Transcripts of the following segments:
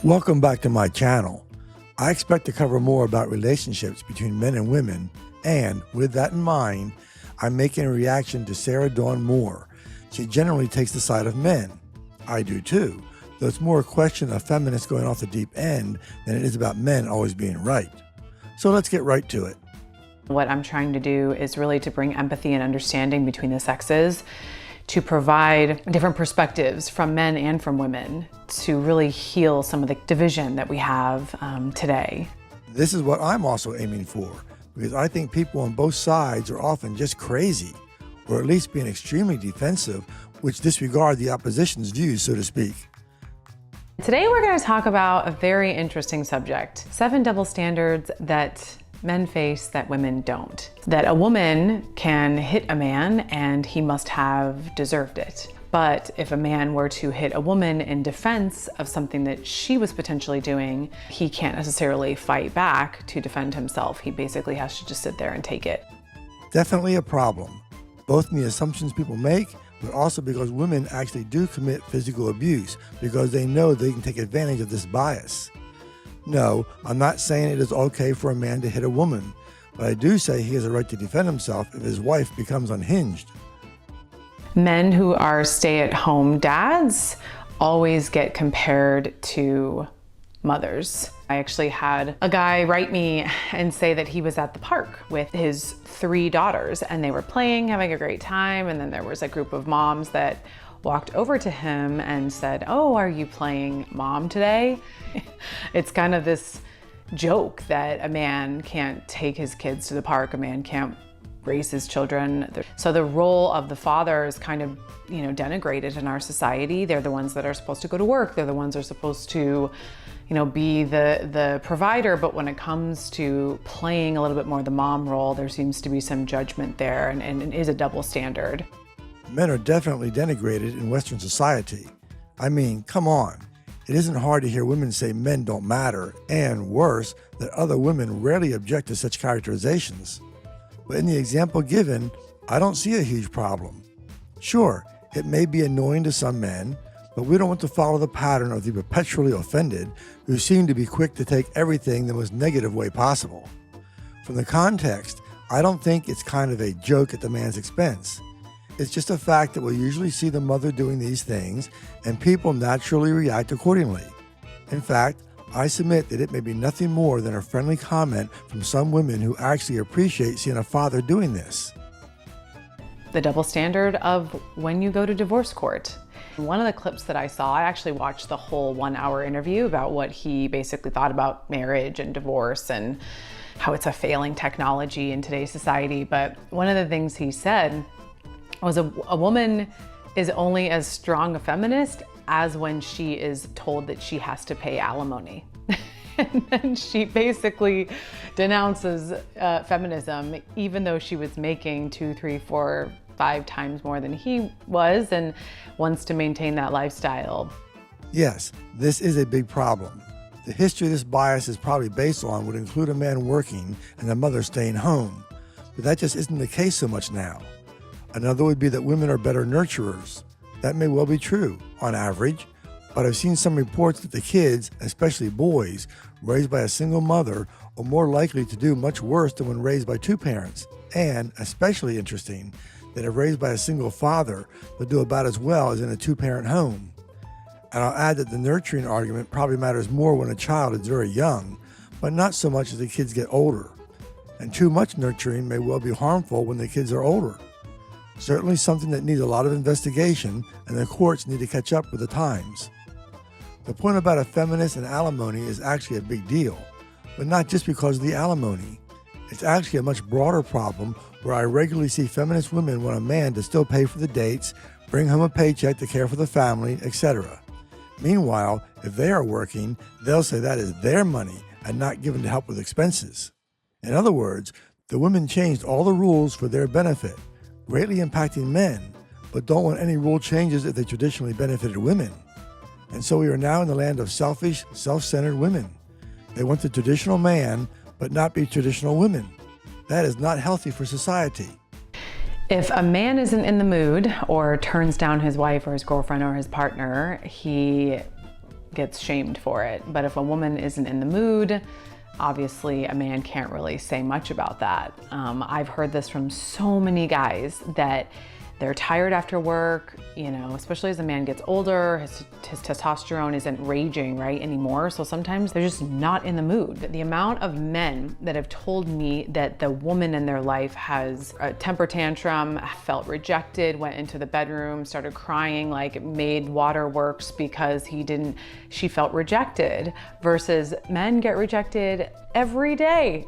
Welcome back to my channel. I expect to cover more about relationships between men and women, and with that in mind, I'm making a reaction to Sarah Dawn Moore. She generally takes the side of men. I do too, though it's more a question of feminists going off the deep end than it is about men always being right. So let's get right to it. What I'm trying to do is really to bring empathy and understanding between the sexes, to provide different perspectives from men and from women to really heal some of the division that we have today. This is what I'm also aiming for, because I think people on both sides are often just crazy, or at least being extremely defensive, which disregard the opposition's views, so to speak. Today we're going to talk about a very interesting subject, 7 double standards that men face that women don't. That a woman can hit a man and he must have deserved it. But if a man were to hit a woman in defense of something that she was potentially doing, he can't necessarily fight back to defend himself. He basically has to just sit there and take it. Definitely a problem, both in the assumptions people make, but also because women actually do commit physical abuse because they know they can take advantage of this bias. No, I'm not saying it is okay for a man to hit a woman, but I do say he has a right to defend himself if his wife becomes unhinged. Men who are stay-at-home dads always get compared to mothers. I actually had a guy write me and say that he was at the park with his 3 daughters and they were playing, having a great time, and then there was a group of moms that walked over to him and said, "Oh, are you playing mom today?" It's kind of this joke that a man can't take his kids to the park, a man can't raise his children. So the role of the father is kind of, denigrated in our society. They're the ones that are supposed to go to work. They're the ones that are supposed to, be the provider. But when it comes to playing a little bit more the mom role, there seems to be some judgment there, and it is a double standard. Men are definitely denigrated in Western society. I mean, come on. It isn't hard to hear women say men don't matter, and worse, that other women rarely object to such characterizations. But in the example given, I don't see a huge problem. Sure, it may be annoying to some men, but we don't want to follow the pattern of the perpetually offended who seem to be quick to take everything the most negative way possible. From the context, I don't think it's kind of a joke at the man's expense. It's just a fact that we'll usually see the mother doing these things, and people naturally react accordingly. In fact, I submit that it may be nothing more than a friendly comment from some women who actually appreciate seeing a father doing this. The double standard of when you go to divorce court. One of the clips that I saw, I actually watched the whole 1-hour interview about what he basically thought about marriage and divorce and how it's a failing technology in today's society. But one of the things he said was a woman is only as strong a feminist as when she is told that she has to pay alimony. And then she basically denounces feminism, even though she was making 2, 3, 4, 5 times more than he was and wants to maintain that lifestyle. Yes, this is a big problem. The history this bias is probably based on would include a man working and a mother staying home, but that just isn't the case so much now. Another would be that women are better nurturers. That may well be true, on average, but I've seen some reports that the kids, especially boys, raised by a single mother are more likely to do much worse than when raised by 2 parents, and, especially interesting, that if raised by a single father, they'll do about as well as in a 2-parent home. And I'll add that the nurturing argument probably matters more when a child is very young, but not so much as the kids get older. And too much nurturing may well be harmful when the kids are older. Certainly something that needs a lot of investigation, and the courts need to catch up with the times. The point about a feminist and alimony is actually a big deal, but not just because of the alimony. It's actually a much broader problem where I regularly see feminist women want a man to still pay for the dates, bring home a paycheck to care for the family, etc. Meanwhile, if they are working, they'll say that is their money and not given to help with expenses. In other words, the women changed all the rules for their benefit, greatly impacting men, but don't want any rule changes if they traditionally benefited women. And so we are now in the land of selfish, self-centered women. They want the traditional man, but not be traditional women. That is not healthy for society. If a man isn't in the mood or turns down his wife or his girlfriend or his partner, he gets shamed for it. But if a woman isn't in the mood, obviously a man can't really say much about that. I've heard this from so many guys that they're tired after work, you know, especially as a man gets older, his testosterone isn't raging, right, anymore. So sometimes they're just not in the mood. The amount of men that have told me that the woman in their life has a temper tantrum, felt rejected, went into the bedroom, started crying, like made waterworks because she felt rejected, versus men get rejected every day.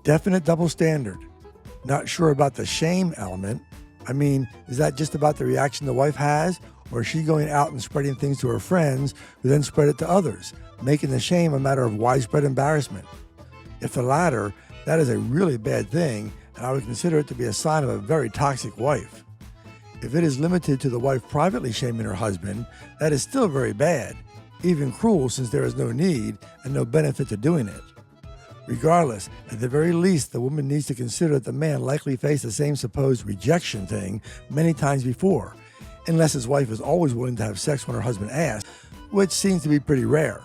Definite double standard. Not sure about the shame element. I mean, is that just about the reaction the wife has? Or is she going out and spreading things to her friends who then spread it to others, making the shame a matter of widespread embarrassment? If the latter, that is a really bad thing, and I would consider it to be a sign of a very toxic wife. If it is limited to the wife privately shaming her husband, that is still very bad, even cruel since there is no need and no benefit to doing it. Regardless, at the very least, the woman needs to consider that the man likely faced the same supposed rejection thing many times before, unless his wife is always willing to have sex when her husband asks, which seems to be pretty rare.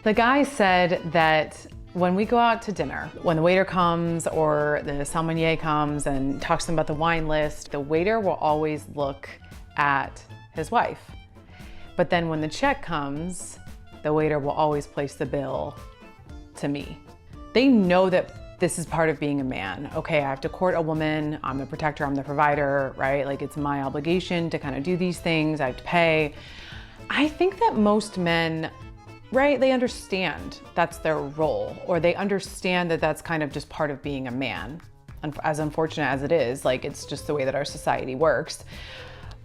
The guy said that when we go out to dinner, when the waiter comes or the sommelier comes and talks to them about the wine list, the waiter will always look at his wife. But then when the check comes, the waiter will always place the bill to me. They know that this is part of being a man. Okay, I have to court a woman, I'm the protector, I'm the provider, right? Like it's my obligation to kind of do these things, I have to pay. I think that most men, right, they understand that's their role, or they understand that that's kind of just part of being a man. As unfortunate as it is, like it's just the way that our society works.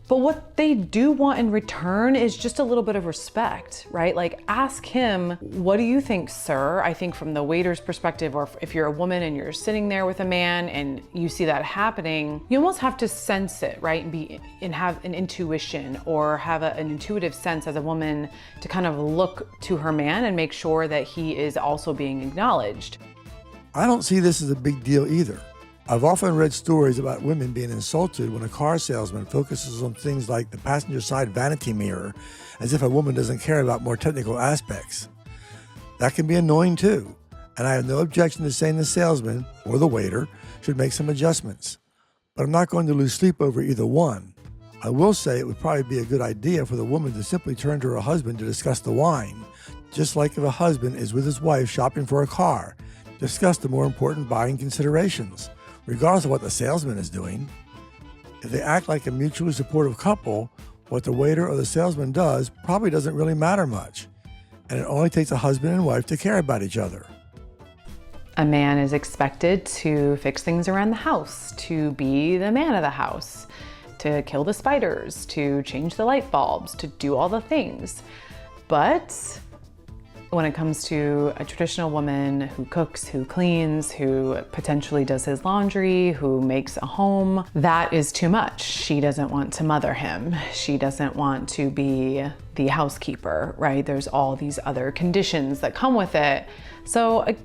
But what they do want in return is just a little bit of respect, right? Like ask him, what do you think, sir? I think from the waiter's perspective, or if you're a woman and you're sitting there with a man and you see that happening, you almost have to sense it, right? And have an intuition, or have an intuitive sense as a woman to kind of look to her man and make sure that he is also being acknowledged. I don't see this as a big deal either. I've often read stories about women being insulted when a car salesman focuses on things like the passenger side vanity mirror, as if a woman doesn't care about more technical aspects. That can be annoying too, and I have no objection to saying the salesman, or the waiter, should make some adjustments. But I'm not going to lose sleep over either one. I will say it would probably be a good idea for the woman to simply turn to her husband to discuss the wine, just like if a husband is with his wife shopping for a car, discuss the more important buying considerations, regardless of what the salesman is doing. If they act like a mutually supportive couple, what the waiter or the salesman does probably doesn't really matter much, and it only takes a husband and wife to care about each other. A man is expected to fix things around the house, to be the man of the house, to kill the spiders, to change the light bulbs, to do all the things. But when it comes to a traditional woman who cooks, who cleans, who potentially does his laundry, who makes a home, that is too much. She doesn't want to mother him. She doesn't want to be the housekeeper, right? There's all these other conditions that come with it. So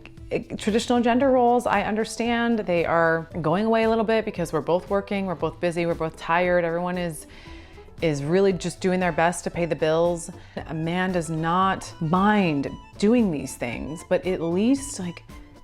traditional gender roles, I understand they are going away a little bit because we're both working, we're both busy, we're both tired. Everyone is really just doing their best to pay the bills. A man does not mind doing these things, but at least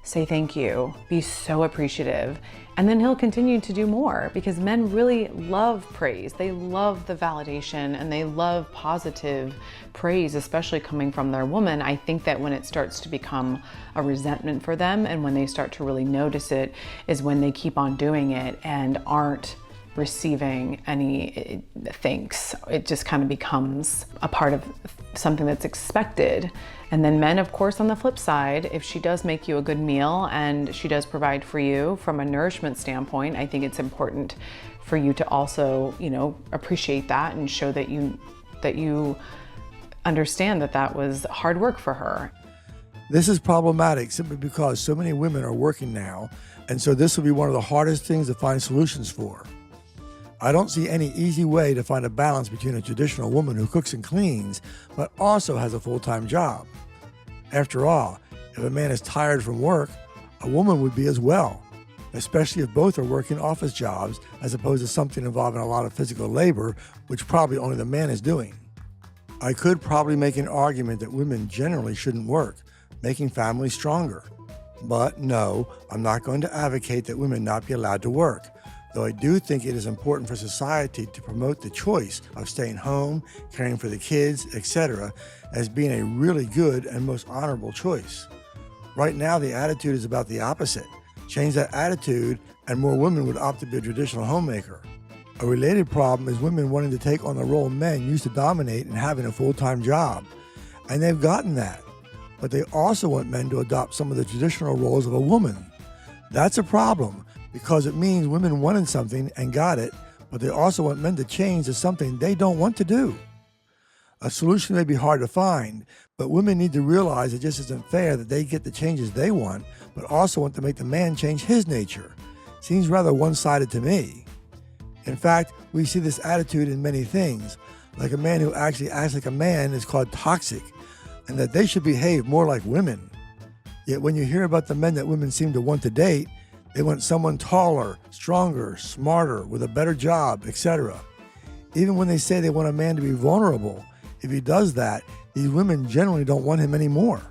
say thank you, be so appreciative, and then he'll continue to do more, because men really love praise. They love the validation and they love positive praise, especially coming from their woman. I think that when it starts to become a resentment for them, and when they start to really notice it, is when they keep on doing it and aren't receiving any thanks. It just kind of becomes a part of something that's expected. And then men, of course, on the flip side, if she does make you a good meal and she does provide for you from a nourishment standpoint, I think it's important for you to also, appreciate that and show that you understand that that was hard work for her. This is problematic simply because so many women are working now, and so this will be one of the hardest things to find solutions for. I don't see any easy way to find a balance between a traditional woman who cooks and cleans, but also has a full-time job. After all, if a man is tired from work, a woman would be as well, especially if both are working office jobs as opposed to something involving a lot of physical labor, which probably only the man is doing. I could probably make an argument that women generally shouldn't work, making families stronger. But no, I'm not going to advocate that women not be allowed to work, though I do think it is important for society to promote the choice of staying home, caring for the kids, etc., as being a really good and most honorable choice. Right now, the attitude is about the opposite. Change that attitude, and more women would opt to be a traditional homemaker. A related problem is women wanting to take on the role men used to dominate and having a full-time job. And they've gotten that. But they also want men to adopt some of the traditional roles of a woman. That's a problem, because it means women wanted something and got it, but they also want men to change to something they don't want to do. A solution may be hard to find, but women need to realize it just isn't fair that they get the changes they want, but also want to make the man change his nature. Seems rather one-sided to me. In fact, we see this attitude in many things, like a man who actually acts like a man is called toxic, and that they should behave more like women. Yet when you hear about the men that women seem to want to date, they want someone taller, stronger, smarter, with a better job, etc. Even when they say they want a man to be vulnerable, if he does that, these women generally don't want him anymore.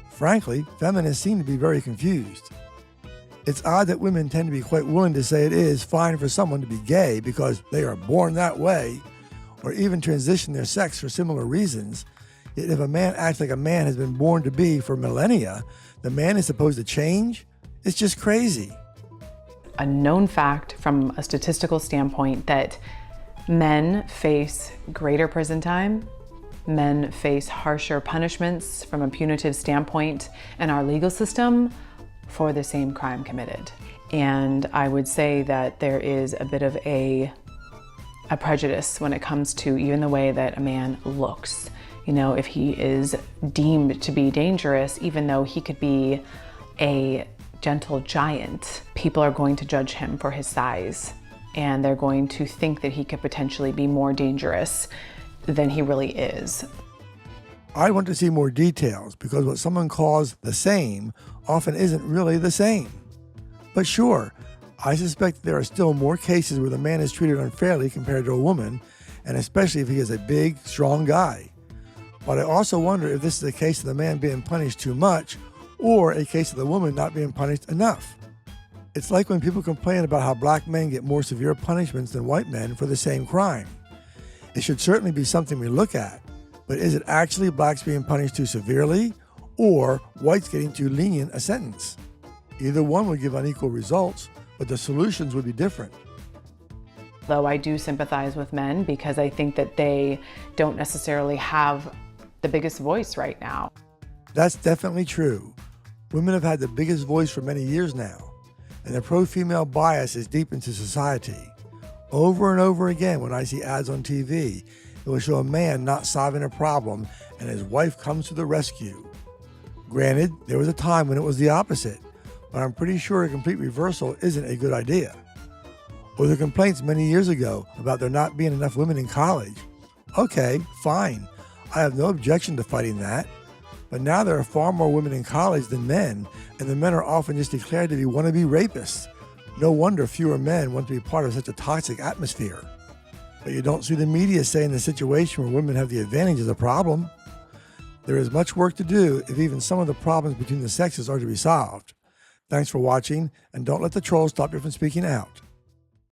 Frankly, feminists seem to be very confused. It's odd that women tend to be quite willing to say it is fine for someone to be gay because they are born that way, or even transition their sex for similar reasons. Yet if a man acts like a man has been born to be for millennia, the man is supposed to change? It's just crazy. A known fact from a statistical standpoint that men face greater prison time, men face harsher punishments from a punitive standpoint in our legal system for the same crime committed. And I would say that there is a bit of a prejudice when it comes to even the way that a man looks. You know, if he is deemed to be dangerous, even though he could be a gentle giant, people are going to judge him for his size, and they're going to think that he could potentially be more dangerous than he really is. I want to see more details because what someone calls the same often isn't really the same. But sure, I suspect there are still more cases where the man is treated unfairly compared to a woman, and especially if he is a big, strong guy. But I also wonder if this is a case of the man being punished too much or a case of the woman not being punished enough. It's like when people complain about how black men get more severe punishments than white men for the same crime. It should certainly be something we look at, but is it actually blacks being punished too severely or whites getting too lenient a sentence? Either one would give unequal results, but the solutions would be different. Though I do sympathize with men because I think that they don't necessarily have the biggest voice right now. That's definitely true. Women have had the biggest voice for many years now, and the pro-female bias is deep into society. Over and over again when I see ads on TV, it will show a man not solving a problem and his wife comes to the rescue. Granted, there was a time when it was the opposite, but I'm pretty sure a complete reversal isn't a good idea. Or the complaints many years ago about there not being enough women in college. Okay, fine. I have no objection to fighting that. But now there are far more women in college than men, and the men are often just declared to be wannabe rapists. No wonder fewer men want to be part of such a toxic atmosphere. But you don't see the media saying the situation where women have the advantage is a problem. There is much work to do if even some of the problems between the sexes are to be solved. Thanks for watching, and don't let the trolls stop you from speaking out.